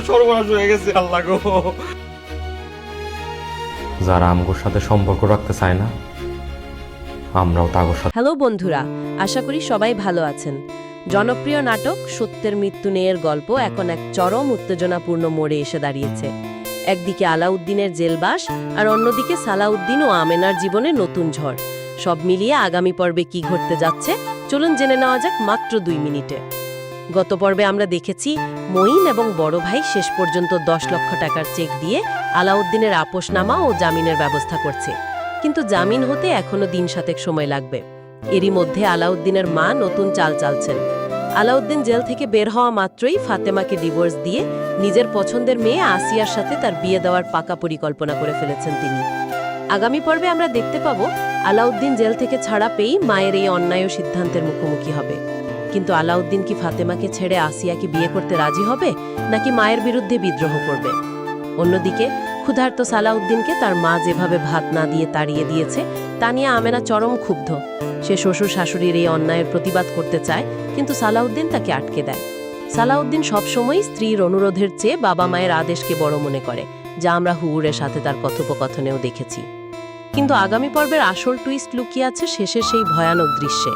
সর্বনাশ হয়ে গেছে আল্লাহ গো। যারা আমগোর সাথে সম্পর্ক রাখতে চায় না, আমরাও তাগোর সাথে। হ্যালো বন্ধুরা, আশা করি সবাই ভালো আছেন। জনপ্রিয় নাটক সত্যের মৃত্যু নেয়ের গল্প এখন এক চরম উত্তেজনাপূর্ণ মোড়ে এসে দাঁড়িয়েছে। একদিকে আলাউদ্দিনের জেলবাস, আর অন্যদিকে সালাউদ্দিন ও আমেনার জীবনে নতুন ঝড়। সব মিলিয়ে আগামী পর্বে কি ঘটতে যাচ্ছে চলুন জেনে নেওয়া যাক মাত্র 2 মিনিটে। গত পর্বে আমরা দেখেছি মঈন এবং বড় ভাই শেষ পর্যন্ত 10 লক্ষ টাকার চেক দিয়ে আলাউদ্দিনের আপোসনামা ও জামিনের ব্যবস্থা করছে, কিন্তু জামিন হতে এখনো দিন 7 সময় লাগবে। এরই মধ্যে আলাউদ্দিনের মা নতুন চাল চালছেন। আলাউদ্দিন জেল থেকে বের হওয়া মাত্রই ফাতেমাকে ডিভোর্স দিয়ে নিজের পছন্দের মেয়ে আসিয়ার সাথে তার বিয়ে দেওয়ার পাকা পরিকল্পনা করে ফেলেছেন তিনি। আগামী পর্বে আমরা দেখতে পাব আলাউদ্দিন জেল থেকে ছাড়া পেয়েই মায়ের এই অন্যায় সিদ্ধান্তের মুখোমুখি হবে। কিন্তু আলাউদ্দিন কি ফাতেমাকে ছেড়ে আসিয়াকে বিয়ে করতে রাজি হবে, নাকি মায়ের বিরুদ্ধে বিদ্রোহ করবে? অন্যদিকে ক্ষুধার্ত সালাউদ্দিনকে তার মা যেভাবে ভাত না দিয়ে তাড়িয়ে দিয়েছে তা নিয়ে আমেনা চরম ক্ষুব্ধ। সে শ্বশুর শাশুড়ির এই অন্যায়ের প্রতিবাদ করতে চায়, কিন্তু সালাউদ্দিন তাকে আটকে দেয়। সালাউদ্দিন সবসময় স্ত্রীর অনুরোধের চেয়ে বাবা মায়ের আদেশকে বড় মনে করে, যা আমরা হুউরের সাথে তার কথোপকথনেও দেখেছি। কিন্তু আগামী পর্বের আসল টুইস্ট লুকিয়ে আছে শেষের সেই ভয়ানক দৃশ্যে,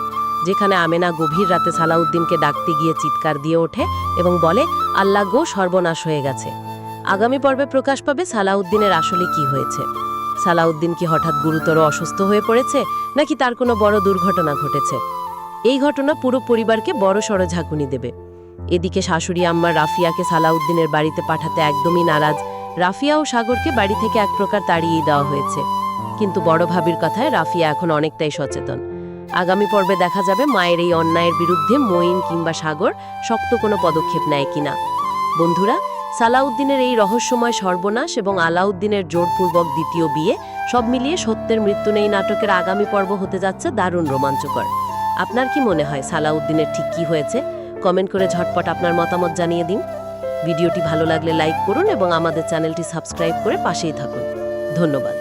যেখানে আমেনা গভীর রাতে সালাউদ্দিনকে ডাকতে গিয়ে চিৎকার দিয়ে ওঠে এবং বলে, আল্লাহ গো, সর্বনাশ হয়ে গেছে। আগামী পর্বে প্রকাশ পাবে সালাউদ্দিনের আসলে কি হয়েছে। সালাউদ্দিন কি হঠাৎ গুরুতর অসুস্থ হয়ে পড়েছে, নাকি তার কোনো বড় দুর্ঘটনা ঘটেছে? এই ঘটনা পুরো পরিবারকে বড়সড় ঝাঁকুনি দেবে। এদিকে শাশুড়ি আম্মা রাফিয়াকে সালাউদ্দিনের বাড়িতে পাঠাতে একদমই নারাজ। রাফিয়া ও সাগরকে বাড়ি থেকে এক প্রকার তাড়িয়ে দেওয়া হয়েছে, কিন্তু বড় ভাবির কথায় রাফিয়া এখন অনেকটাই সচেতন। আগামী পর্বে দেখা যাবে মায়ের এই অন্যায়ের বিরুদ্ধে মঈন কিংবা সাগর শক্ত কোনো পদক্ষেপ নেয় কিনা। বন্ধুরা, সালাউদ্দিনের এই রহস্যময় সর্বনাশ এবং আলাউদ্দিনের জোরপূর্বক দ্বিতীয় বিয়ে, সব মিলিয়ে সত্যের মৃত্যু নেই নাটকের আগামী পর্ব হতে যাচ্ছে দারুণ রোমাঞ্চকর। আপনার কি মনে হয় সালাউদ্দিনের ঠিক কি হয়েছে? কমেন্ট করে ঝটপট আপনার মতামত জানিয়ে দিন। ভিডিওটি ভালো লাগলে লাইক করুন এবং আমাদের চ্যানেলটি সাবস্ক্রাইব করে পাশেই থাকুন। ধন্যবাদ।